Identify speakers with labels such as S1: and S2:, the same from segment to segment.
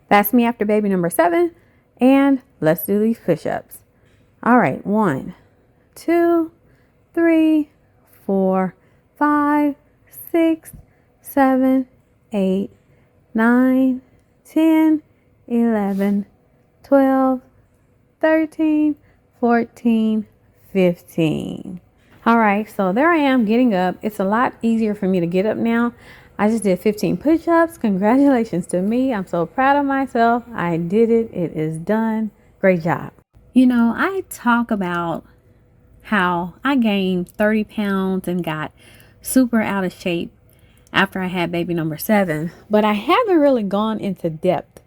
S1: That's me after baby number 7. And let's do these push-ups. All right. 1, 2, 3, 4, 5, 6, 7, 8, 9, 10, 11, 12, 13, 14, 15. All right, so there I am getting up. It's a lot easier for me to get up now. I just did 15 push-ups. Congratulations to me. I'm so proud of myself. I did it. It is done. Great job. I talk about how I gained 30 pounds and got super out of shape after I had baby number 7, but I haven't really gone into depth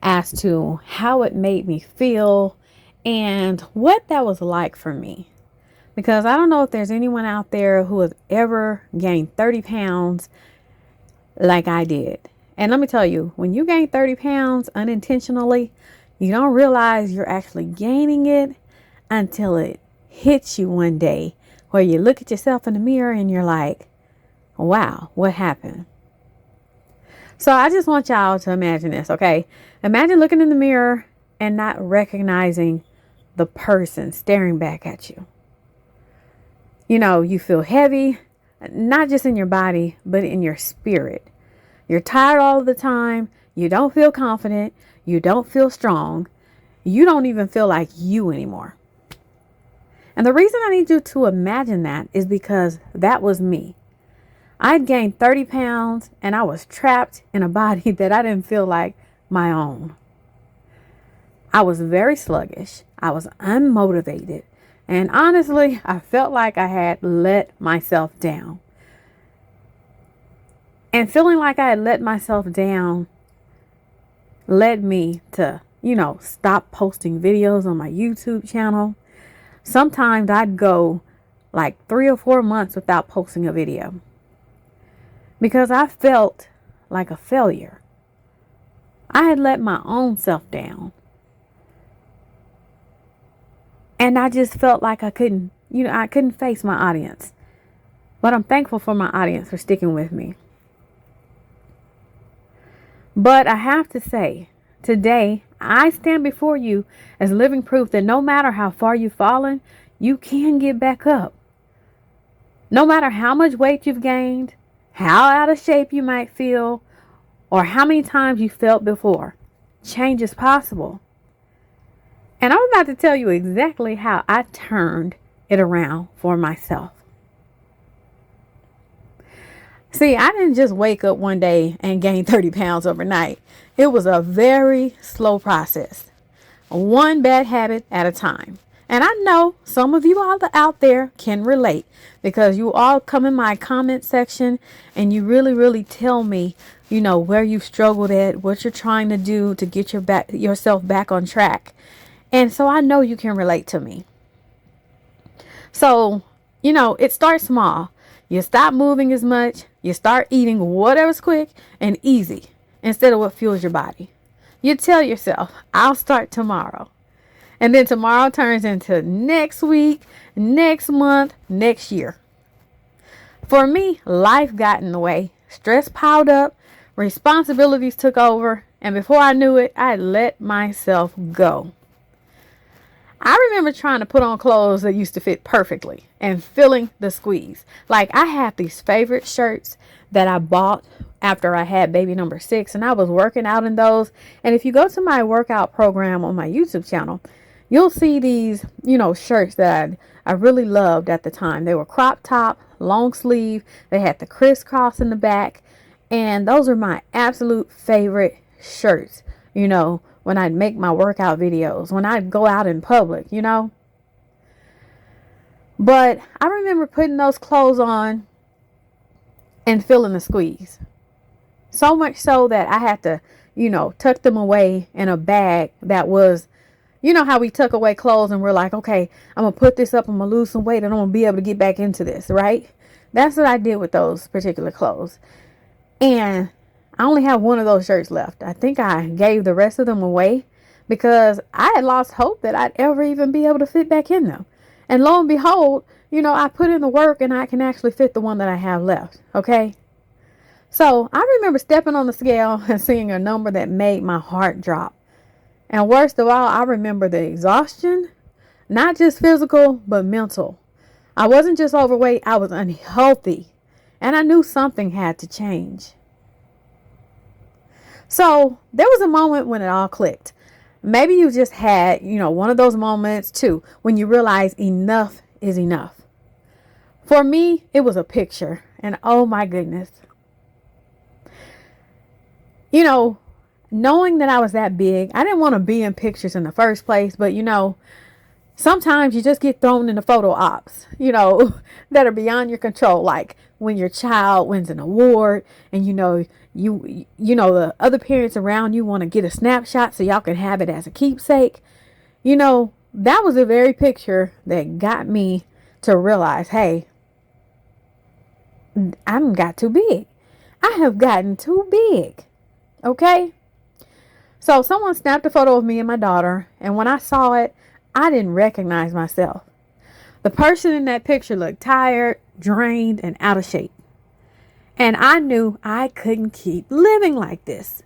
S1: as to how it made me feel and what that was like for me. Because I don't know if there's anyone out there who has ever gained 30 pounds like I did. And let me tell you, when you gain 30 pounds unintentionally, you don't realize you're actually gaining it until it hits you one day where you look at yourself in the mirror and you're like, wow, what happened? So I just want y'all to imagine this, okay? Imagine looking in the mirror and not recognizing the person staring back at you. You feel heavy, not just in your body, but in your spirit. You're tired all the time. You don't feel confident. You don't feel strong. You don't even feel like you anymore. And the reason I need you to imagine that is because that was me. I'd gained 30 pounds and I was trapped in a body that I didn't feel like my own. I was very sluggish. I was unmotivated. And honestly, I felt like I had let myself down. And feeling like I had let myself down led me to, stop posting videos on my YouTube channel. Sometimes I'd go like 3 or 4 months without posting a video because I felt like a failure. I had let my own self down. And I just felt like I couldn't face my audience. But I'm thankful for my audience for sticking with me. But I have to say, today, I stand before you as living proof that no matter how far you've fallen, you can get back up. No matter how much weight you've gained, how out of shape you might feel, or how many times you felt before, change is possible. And I'm about to tell you exactly how I turned it around for myself. See, I didn't just wake up one day and gain 30 pounds overnight. It was a very slow process, one bad habit at a time. And I know some of you all out there can relate because you all come in my comment section and you really, really tell me, where you've struggled at, what you're trying to do to get yourself back on track. And so I know you can relate to me. So, it starts small. You stop moving as much. You start eating whatever's quick and easy instead of what fuels your body. You tell yourself, I'll start tomorrow. And then tomorrow turns into next week, next month, next year. For me, life got in the way. Stress piled up. Responsibilities took over. And before I knew it, I let myself go. I remember trying to put on clothes that used to fit perfectly and feeling the squeeze. Like I had these favorite shirts that I bought after I had baby number 6 and I was working out in those. And if you go to my workout program on my YouTube channel, you'll see these, shirts that I really loved at the time. They were crop top, long sleeve. They had the crisscross in the back. And those are my absolute favorite shirts, when I'd make my workout videos, when I'd go out in public, But I remember putting those clothes on and feeling the squeeze. So much so that I had to, tuck them away in a bag that was, how we tuck away clothes and we're like, okay, I'm going to put this up, I'm going to lose some weight and I'm going to be able to get back into this, right? That's what I did with those particular clothes. And I only have one of those shirts left. I think I gave the rest of them away because I had lost hope that I'd ever even be able to fit back in them. And lo and behold, I put in the work and I can actually fit the one that I have left. Okay. So I remember stepping on the scale and seeing a number that made my heart drop. And worst of all, I remember the exhaustion, not just physical, but mental. I wasn't just overweight, I was unhealthy. And I knew something had to change. So there was a moment when it all clicked. Maybe you just had, one of those moments too, when you realize enough is enough. For me, it was a picture. And oh my goodness. Knowing that I was that big, I didn't want to be in pictures in the first place. But, sometimes you just get thrown into photo ops, that are beyond your control. Like when your child wins an award and, the other parents around you want to get a snapshot so y'all can have it as a keepsake. That was the very picture that got me to realize, hey, I've got too big. I have gotten too big. Okay. So someone snapped a photo of me and my daughter. And when I saw it, I didn't recognize myself. The person in that picture looked tired, drained, and out of shape. And I knew I couldn't keep living like this.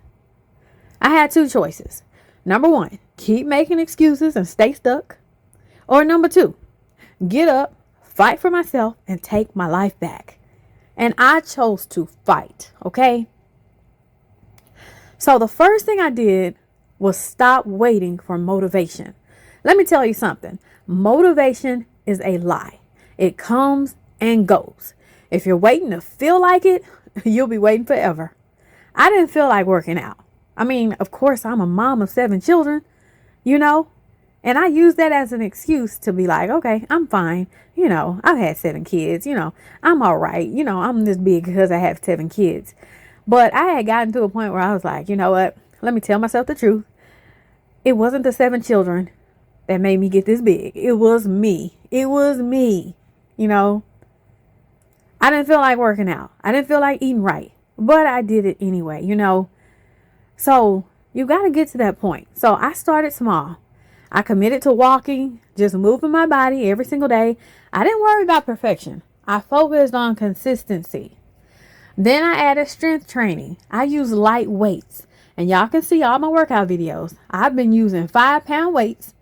S1: I had two choices. Number one, keep making excuses and stay stuck. Or number two, get up, fight for myself, and take my life back. And I chose to fight, okay? So the first thing I did was stop waiting for motivation. Let me tell you something. Motivation is a lie. It comes and goes. If you're waiting to feel like it, you'll be waiting forever. I didn't feel like working out. I mean, of course, I'm a mom of 7 children, and I use that as an excuse to be like, okay, I'm fine. I've had 7 kids, I'm all right. I'm this big because I have 7 kids. But I had gotten to a point where I was like, you know what? Let me tell myself the truth. It wasn't the 7 children that made me get this big. It was me. It was me. I didn't feel like working out. I didn't feel like eating right. But I did it anyway, So you got to get to that point. So I started small. I committed to walking, just moving my body every single day. I didn't worry about perfection. I focused on consistency. Then I added strength training. I use light weights. And y'all can see all my workout videos. I've been using 5-pound weights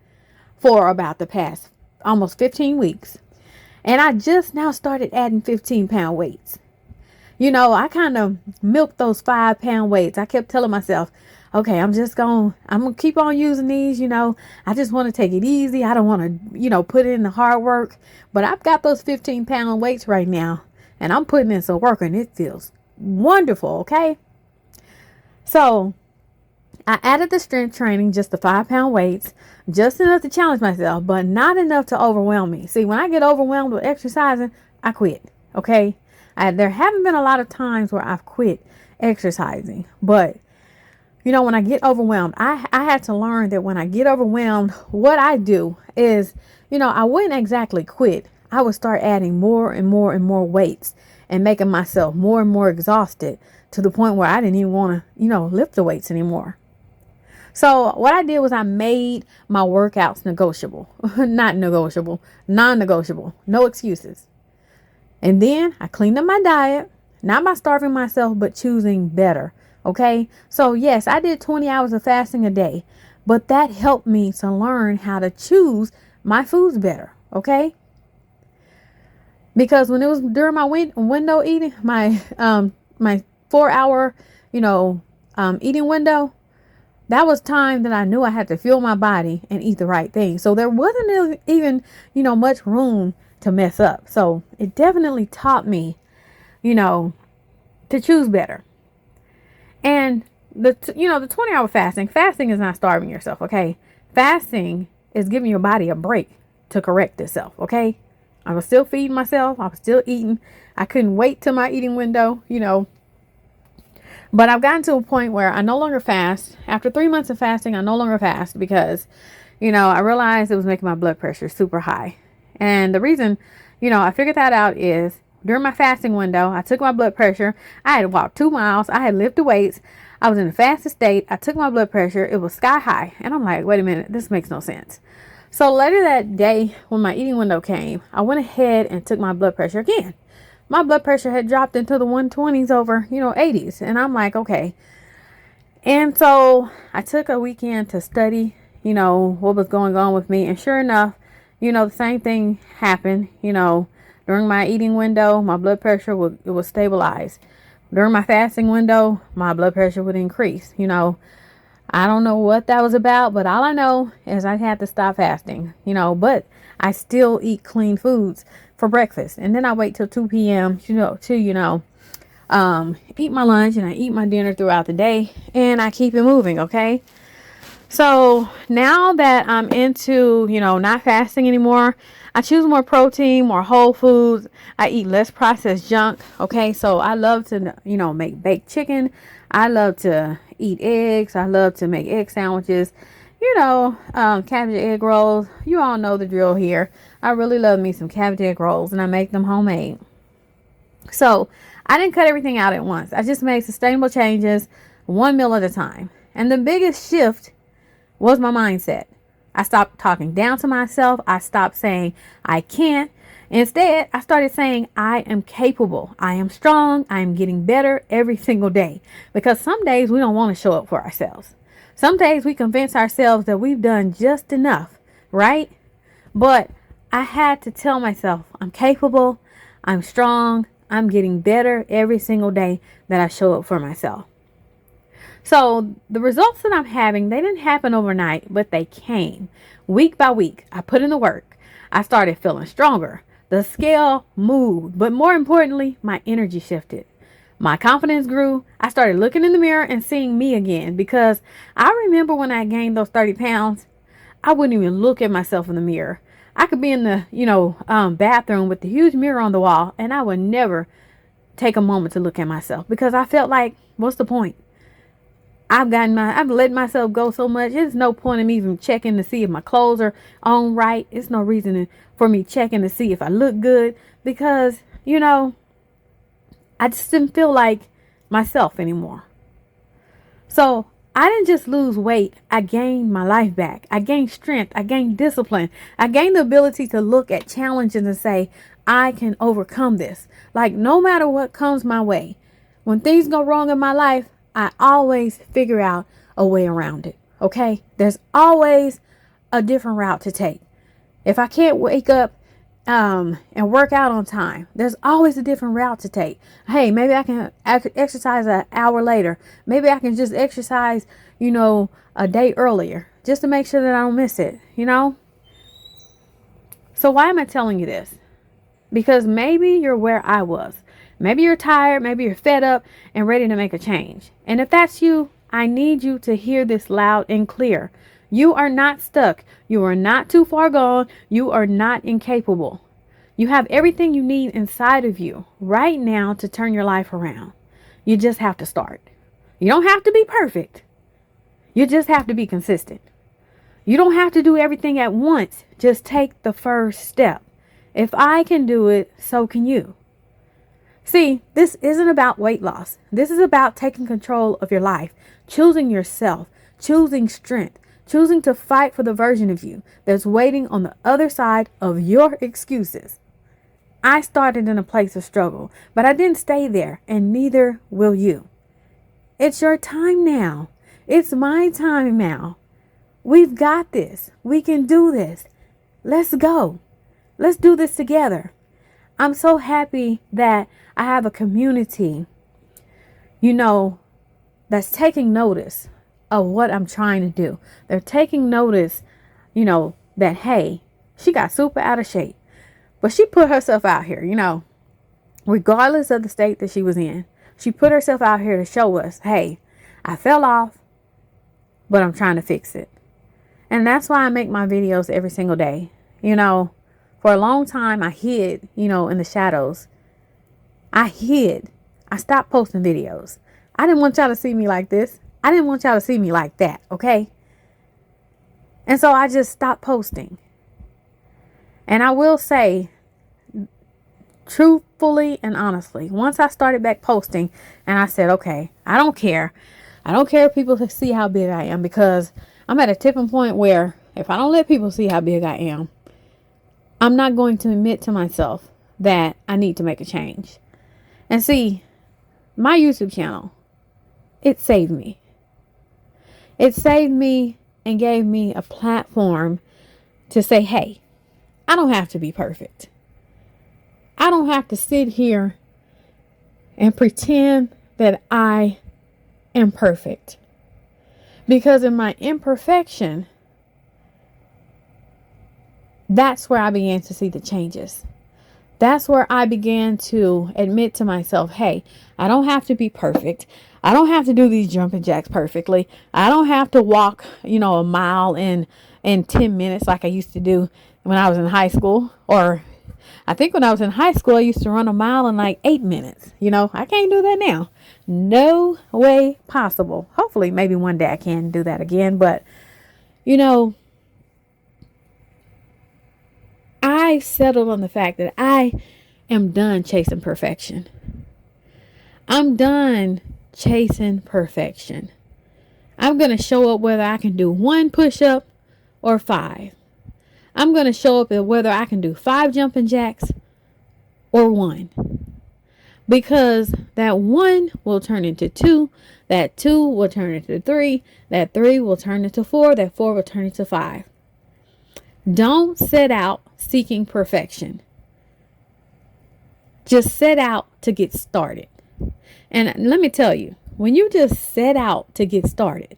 S1: for about the past almost 15 weeks. And I just now started adding 15-pound weights. I kind of milked those 5-pound weights. I kept telling myself, okay, I'm going to keep on using these. I just want to take it easy. I don't want to, put in the hard work. But I've got those 15-pound weights right now. And I'm putting in some work and it feels wonderful. Okay. So I added the strength training, just the 5-pound weights, just enough to challenge myself, but not enough to overwhelm me. See, when I get overwhelmed with exercising, I quit. Okay. There haven't been a lot of times where I've quit exercising, but when I get overwhelmed, I had to learn that when I get overwhelmed, what I do is, I wouldn't exactly quit. I would start adding more and more and more weights and making myself more and more exhausted to the point where I didn't even want to, lift the weights anymore. So what I did was I made my workouts negotiable, not negotiable, non-negotiable, no excuses. And then I cleaned up my diet, not by starving myself, but choosing better. Okay. So yes, I did 20 hours of fasting a day, but that helped me to learn how to choose my foods better. Okay. Because when it was during my window eating, my 4-hour, eating window, that was time that I knew I had to fuel my body and eat the right thing. So there wasn't even, much room to mess up. So it definitely taught me, to choose better. And the 20-hour fasting is not starving yourself. Okay. Fasting is giving your body a break to correct itself. Okay. I was still feeding myself. I was still eating. I couldn't wait till my eating window, But I've gotten to a point where I no longer fast. After 3 months of fasting, I no longer fast because, I realized it was making my blood pressure super high. And the reason, I figured that out is during my fasting window, I took my blood pressure. I had walked 2 miles. I had lifted weights. I was in a fasted state. I took my blood pressure. It was sky high. And I'm like, wait a minute, this makes no sense. So later that day, when my eating window came, I went ahead and took my blood pressure again. my blood pressure had dropped into the 120s over, 80s. And I'm like, okay. And so I took a weekend to study, what was going on with me. And sure enough, the same thing happened, during my eating window, my blood pressure would stabilize. During my fasting window, my blood pressure would increase. I don't know what that was about, but all I know is I had to stop fasting, but I still eat clean foods for breakfast. And then I wait till 2 p.m., to, eat my lunch, and I eat my dinner throughout the day, and I keep it moving. Okay. So now that I'm into, not fasting anymore, I choose more protein, more whole foods. I eat less processed junk. Okay. So I love to, make baked chicken. I love to eat eggs. I love to make egg sandwiches, cabbage egg rolls. You all know the drill here. I really love me some cabbage egg rolls, and I make them homemade. So I didn't cut everything out at once. I just made sustainable changes, one meal at a time. And the biggest shift was my mindset. I stopped talking down to myself. I stopped saying I can't. Instead, I started saying I am capable. I am strong. I am getting better every single day. Because some days we don't want to show up for ourselves. Some days we convince ourselves that we've done just enough, right? But I had to tell myself I'm capable. I'm strong. I'm getting better every single day that I show up for myself. So the results that I'm having, they didn't happen overnight, but they came week by week. I put in the work. I started feeling stronger. The scale moved, but more importantly, my energy shifted. My confidence grew. I started looking in the mirror and seeing me again, because I remember when I gained those 30 pounds, I wouldn't even look at myself in the mirror. I could be in the, bathroom with the huge mirror on the wall, and I would never take a moment to look at myself, because I felt like, what's the point? I've let myself go so much. There's no point in me even checking to see if my clothes are on right. It's no reason for me checking to see if I look good, because, I just didn't feel like myself anymore. So I didn't just lose weight. I gained my life back. I gained strength. I gained discipline. I gained the ability to look at challenges and say, I can overcome this. Like, no matter what comes my way, when things go wrong in my life, I always figure out a way around it. Okay. There's always a different route to take. If I can't wake up and work out on time, there's always a different route to take. Hey, maybe I can exercise an hour later. Maybe I can just exercise, a day earlier, just to make sure that I don't miss it, So why am I telling you this? Because maybe you're where I was. Maybe you're tired. Maybe you're fed up and ready to make a change. And if that's you, I need you to hear this loud and clear. You are not stuck. You are not too far gone. You are not incapable. You have everything you need inside of you right now to turn your life around. You just have to start. You don't have to be perfect. You just have to be consistent. You don't have to do everything at once. Just take the first step. If I can do it, so can you. See, this isn't about weight loss. This is about taking control of your life, choosing yourself, choosing strength, choosing to fight for the version of you that's waiting on the other side of your excuses. I started in a place of struggle, but I didn't stay there, and neither will you. It's your time now. It's my time now. We've got this. We can do this. Let's go. Let's do this together. I'm so happy that I have a community, that's taking notice of what I'm trying to do. They're taking notice, that, hey, she got super out of shape, but she put herself out here, regardless of the state that she was in. She put herself out here to show us, hey, I fell off, but I'm trying to fix it. And that's why I make my videos every single day. For a long time, I hid, in the shadows. I hid. I stopped posting videos. I didn't want y'all to see me like this. I didn't want y'all to see me like that. Okay. And so I just stopped posting. And I will say, truthfully and honestly, once I started back posting and I said, okay, I don't care. I don't care if people see how big I am, because I'm at a tipping point where if I don't let people see how big I am, I'm not going to admit to myself that I need to make a change. And see, my YouTube channel, it saved me. It saved me and gave me a platform to say, hey, I don't have to be perfect. I don't have to sit here and pretend that I am perfect. Because in my imperfection, that's where I began to see the changes. That's where I began to admit to myself, hey, I don't have to be perfect. I don't have to do these jumping jacks perfectly. I don't have to walk, a mile in 10 minutes like I used to do when I was in high school. Or I think when I was in high school, I used to run a mile in like 8 minutes. I can't do that now. No way possible. Hopefully, maybe one day I can do that again. But, I settled on the fact that I am done chasing perfection. I'm done chasing perfection. I'm going to show up whether I can do 1 push-up or 5. I'm going to show up at whether I can do 5 jumping jacks or 1. Because that 1 will turn into 2. That 2 will turn into 3. That 3 will turn into 4. That 4 will turn into 5. Don't set out seeking perfection. Just set out to get started. And let me tell you, when you just set out to get started,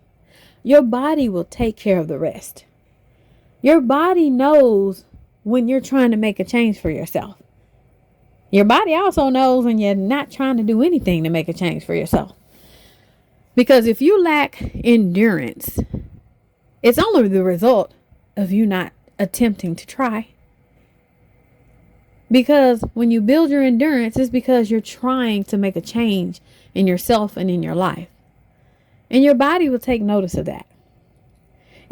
S1: your body will take care of the rest. Your body knows when you're trying to make a change for yourself. Your body also knows when you're not trying to do anything to make a change for yourself. Because if you lack endurance, it's only the result of you not attempting to try. Because when you build your endurance, it's because you're trying to make a change in yourself and in your life. And your body will take notice of that.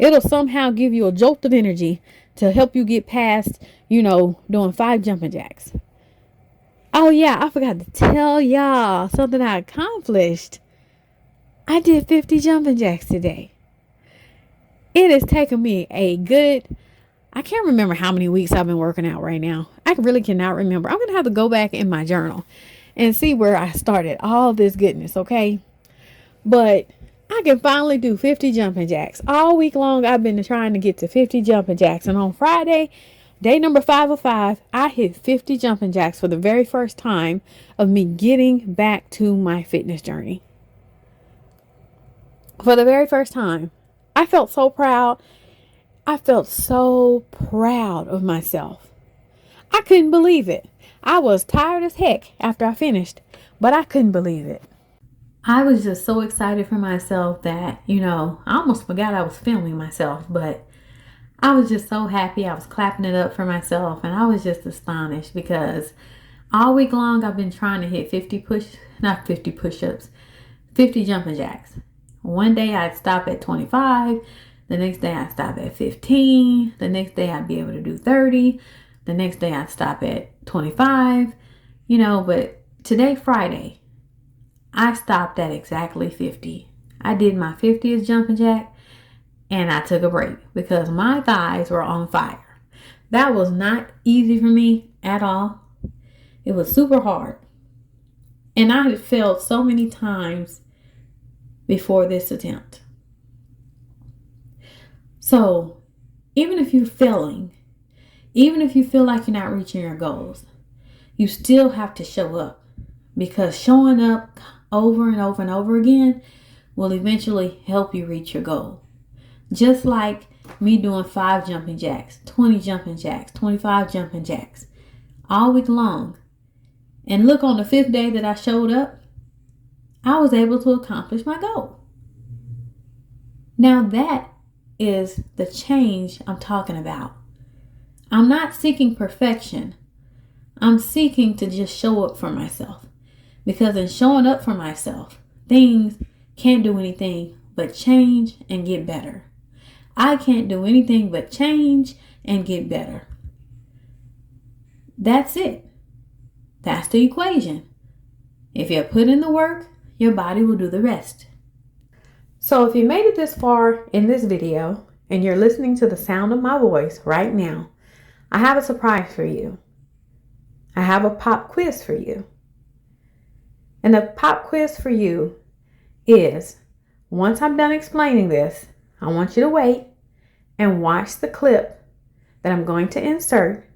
S1: It'll somehow give you a jolt of energy to help you get past, doing 5 jumping jacks. Oh yeah, I forgot to tell y'all something I accomplished. I did 50 jumping jacks today. It has taken me I can't remember how many weeks I've been working out right now. I really cannot remember. I'm going to have to go back in my journal and see where I started all this goodness, okay? But I can finally do 50 jumping jacks. All week long, I've been trying to get to 50 jumping jacks. And on Friday, day number 5 of 5, I hit 50 jumping jacks for the very first time of me getting back to my fitness journey. For the very first time, I felt so proud. I felt so proud of myself. I couldn't believe it. I was tired as heck after I finished, but I couldn't believe it. I was just so excited for myself that, I almost forgot I was filming myself, but I was just so happy. I was clapping it up for myself, and I was just astonished because all week long I've been trying to hit 50 push-ups, 50 jumping jacks. One day I'd stop at 25. The next day I'd stop at 15. The next day I'd be able to do 30. The next day I'd stop at 25. But today, Friday, I stopped at exactly 50. I did my 50th jumping jack and I took a break because my thighs were on fire. That was not easy for me at all. It was super hard. And I had failed so many times before this attempt. So, even if you're failing, even if you feel like you're not reaching your goals, you still have to show up, because showing up over and over and over again will eventually help you reach your goal. Just like me doing 5 jumping jacks, 20 jumping jacks, 25 jumping jacks all week long. And look, on the 5th day that I showed up, I was able to accomplish my goal. Now that is the change I'm talking about. I'm not seeking perfection. I'm seeking to just show up for myself. Because in showing up for myself, things can't do anything but change and get better. I can't do anything but change and get better. That's it. That's the equation. If you put in the work, your body will do the rest. So if you made it this far in this video and you're listening to the sound of my voice right now, I have a surprise for you. I have a pop quiz for you. And the pop quiz for you is, once I'm done explaining this, I want you to wait and watch the clip that I'm going to insert.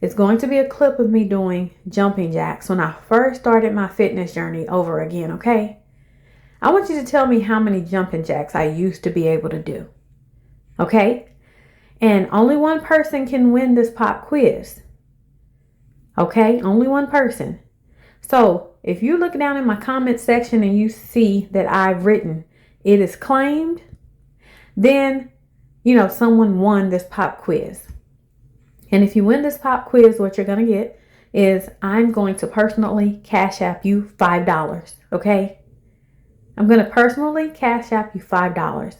S1: It's going to be a clip of me doing jumping jacks when I first started my fitness journey over again, okay? I want you to tell me how many jumping jacks I used to be able to do, okay? And only one person can win this pop quiz, okay? Only one person. So if you look down in my comment section and you see that I've written, it is claimed, then, someone won this pop quiz. And if you win this pop quiz, what you're going to get is I'm going to personally cash app you $5, okay? I'm going to personally cash app you $5,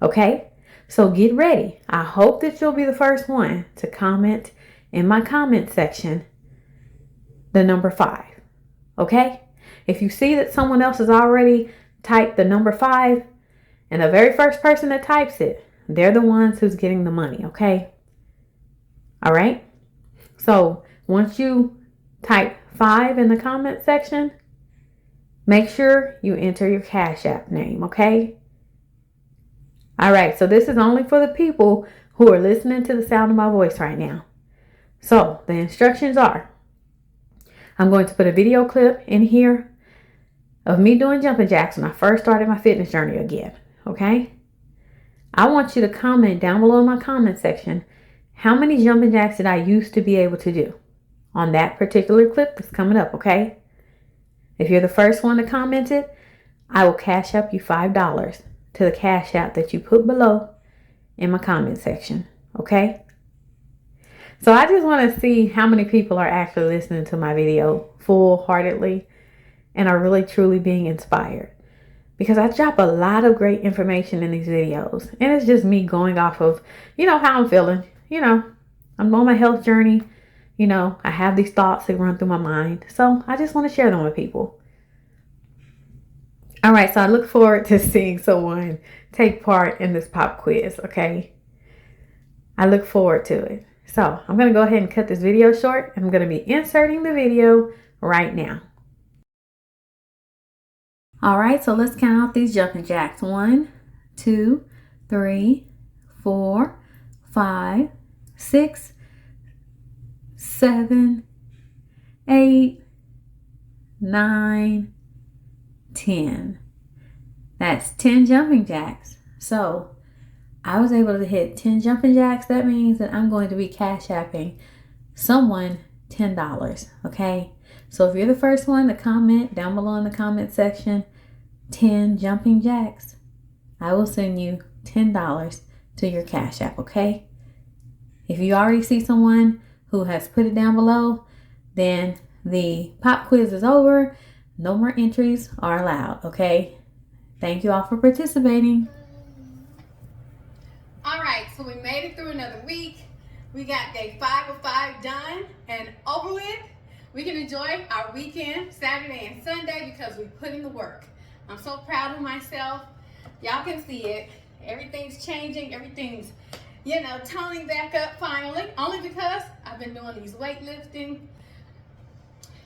S1: okay? So get ready. I hope that you'll be the first one to comment in my comment section the number 5, okay? If you see that someone else has already typed the number 5 and the very first person that types it, they're the ones who's getting the money, okay? All right. So once you type 5 in the comment section, make sure you enter your Cash App name. Okay. All right. So this is only for the people who are listening to the sound of my voice right now. So the instructions are, I'm going to put a video clip in here of me doing jumping jacks when I first started my fitness journey again. Okay. I want you to comment down below in my comment section, how many jumping jacks did I used to be able to do on that particular clip that's coming up, okay? If you're the first one to comment it, I will cash up you $5 to the cash app that you put below in my comment section, okay? So I just want to see how many people are actually listening to my video full-heartedly and are really truly being inspired. Because I drop a lot of great information in these videos. And it's just me going off of, how I'm feeling. I'm on my health journey. I have these thoughts that run through my mind. So I just want to share them with people. All right. So I look forward to seeing someone take part in this pop quiz. Okay. I look forward to it. So I'm going to go ahead and cut this video short. I'm going to be inserting the video right now. All right. So let's count out these jumping jacks. 1, 2, 3, 4, 5, 6, 7, 8, 9, 10. That's 10 jumping jacks. So I was able to hit 10 jumping jacks. That means that I'm going to be cash apping someone $10. Okay. So if you're the first one to comment down below in the comment section, 10 jumping jacks, I will send you $10 to your cash app. Okay. If you already see someone who has put it down below, then the pop quiz is over. No more entries are allowed, okay? Thank you all for participating.
S2: All right, so we made it through another week. We got day 5 of 5 done and over with. We can enjoy our weekend, Saturday and Sunday, because we put in the work. I'm so proud of myself. Y'all can see it. Everything's changing. Everything's toning back up finally, only because I've been doing these weightlifting.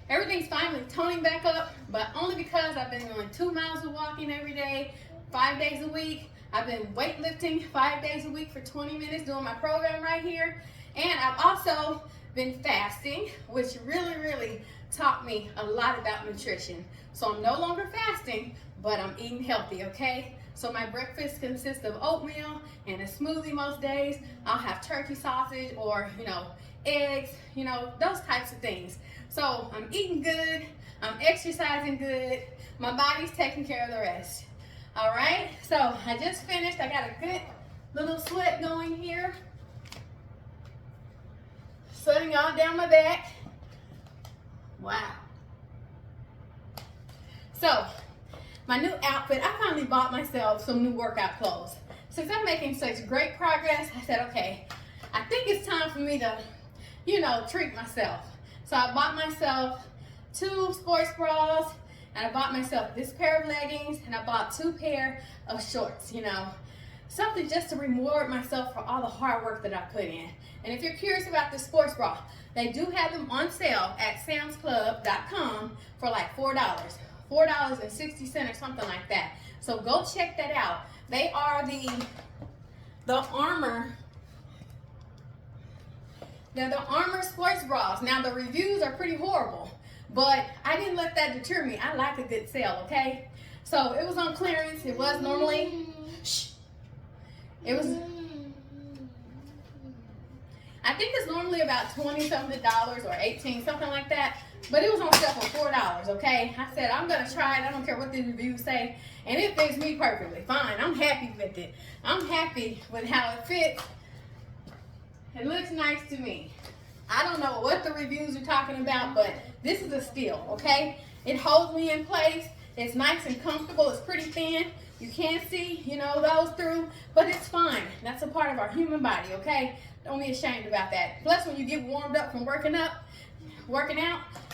S2: Everything's finally toning back up, but only because I've been doing 2 miles of walking every day, 5 days a week. I've been weightlifting 5 days a week for 20 minutes doing my program right here. And I've also been fasting, which really taught me a lot about nutrition. So I'm no longer fasting, but I'm eating healthy, okay? So my breakfast consists of oatmeal and a smoothie most days. I'll have turkey sausage or, eggs, those types of things. So I'm eating good, I'm exercising good, my body's taking care of the rest. All right, so I just finished. I got a good little sweat going here. Sweating all down my back. Wow. So, my new outfit, I finally bought myself some new workout clothes. Since I'm making such great progress, I said, okay, I think it's time for me to, treat myself. So I bought myself 2 sports bras, and I bought myself this pair of leggings, and I bought 2 pair of shorts, something just to reward myself for all the hard work that I put in. And if you're curious about this sports bra, they do have them on sale at samsclub.com for like $4, $4.60 or something like that. So go check that out. They are the Armor. They're the Armor sports bras. Now the reviews are pretty horrible, but I didn't let that deter me. I like a good sale, okay? So it was on clearance. It was normally, it was, I think it's normally about 20 something dollars or 18, something like that. But it was on sale for $4, okay? I said, I'm gonna try it. I don't care what the reviews say. And it fits me perfectly. Fine, I'm happy with it. I'm happy with how it fits. It looks nice to me. I don't know what the reviews are talking about, but this is a steal, okay? It holds me in place. It's nice and comfortable. It's pretty thin. You can't see, those through, but it's fine. That's a part of our human body, okay? Don't be ashamed about that. Plus, when you get warmed up from working out,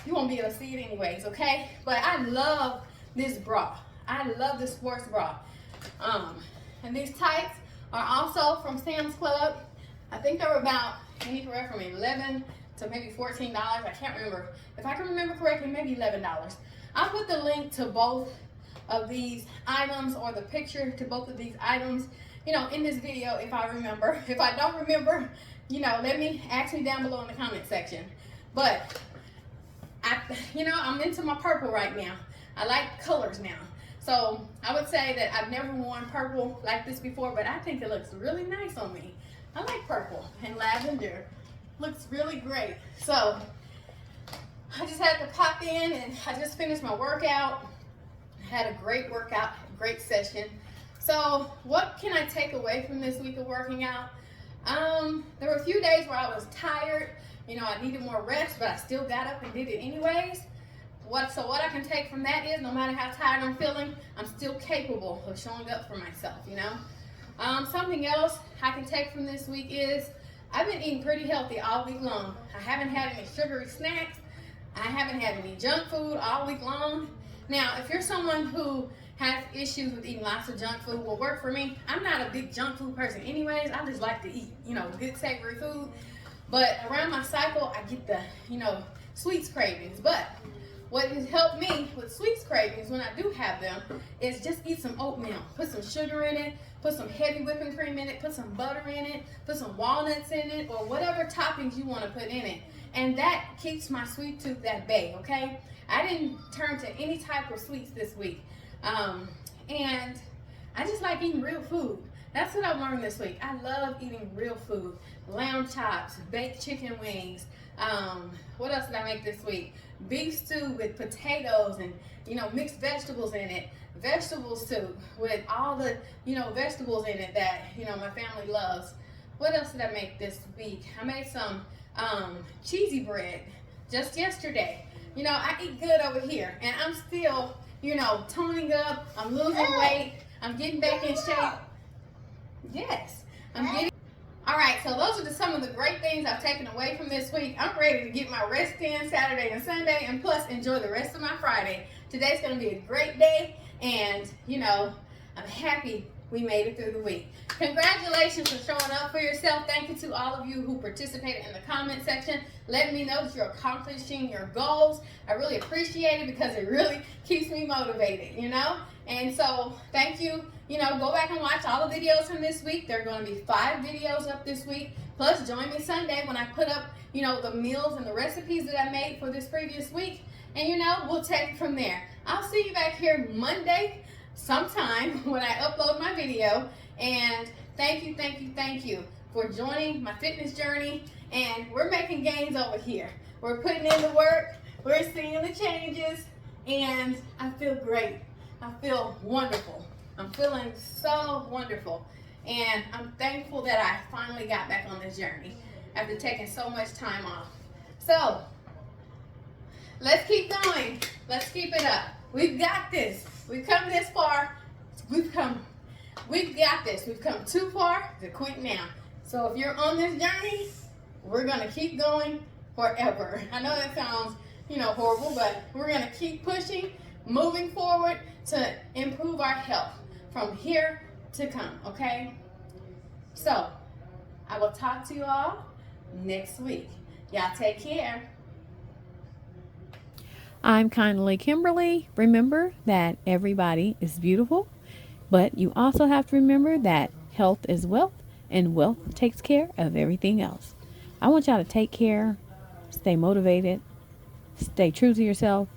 S2: you won't be able to see it anyways, okay? But I love this bra. I love this sports bra. And these tights are also from Sam's Club. I think they were about anywhere from $11 to maybe $14. I can't remember. If I can remember correctly, maybe $11. I'll put the link to both of these items or the picture to both of these items, in this video if I remember. If I don't remember, ask me down below in the comment section. But I'm into my purple right now. I like colors now. So I would say that I've never worn purple like this before, but I think it looks really nice on me. I like purple and lavender. Looks really great. So I just had to pop in, and I just finished my workout. I had a great workout, great session. So what can I take away from this week of working out? There were a few days where I was tired. I needed more rest, but I still got up and did it anyways. So what I can take from that is, no matter how tired I'm feeling, I'm still capable of showing up for myself, Something else I can take from this week is I've been eating pretty healthy all week long. I haven't had any sugary snacks. I haven't had any junk food all week long. Now, if you're someone who has issues with eating lots of junk food, will work for me. I'm not a big junk food person anyways. I just like to eat, good savory food. But around my cycle, I get the, sweets cravings. But what has helped me with sweets cravings when I do have them is just eat some oatmeal. Put some sugar in it, put some heavy whipping cream in it, put some butter in it, put some walnuts in it, or whatever toppings you want to put in it. And that keeps my sweet tooth at bay, okay? I didn't turn to any type of sweets this week. And I just like eating real food. That's what I learned this week. I love eating real food. Lamb chops, baked chicken wings. What else did I make this week? Beef stew with potatoes and, mixed vegetables in it. Vegetable soup with all the, vegetables in it that, my family loves. What else did I make this week? I made some cheesy bread just yesterday. I eat good over here, and I'm still, toning up. I'm losing weight. I'm getting back in shape. Yes, I'm getting. All right, so those are some of the great things I've taken away from this week. I'm ready to get my rest in Saturday and Sunday, and plus enjoy the rest of my Friday. Today's going to be a great day, and, I'm happy we made it through the week. Congratulations for showing up for yourself. Thank you to all of you who participated in the comment section, letting me know that you're accomplishing your goals. I really appreciate it because it really keeps me motivated, And so thank you. Go back and watch all the videos from this week. There are going to be 5 videos up this week. Plus, join me Sunday when I put up, the meals and the recipes that I made for this previous week. And, we'll take it from there. I'll see you back here Monday sometime when I upload my video. And thank you for joining my fitness journey. And we're making gains over here. We're putting in the work. We're seeing the changes. And I feel great. I feel wonderful. I'm feeling so wonderful. And I'm thankful that I finally got back on this journey after taking so much time off. So, let's keep going. Let's keep it up. We've got this. We've come this far. We've got this. We've come too far to quit now. So if you're on this journey, we're going to keep going forever. I know that sounds, horrible, but we're going to keep pushing, moving forward to improve our health from here to come, okay? So, I will talk to you all next week. Y'all take care.
S1: I'm kindly Kimberly. Remember that everybody is beautiful, but you also have to remember that health is wealth and wealth takes care of everything else. I want y'all to take care, stay motivated, stay true to yourself,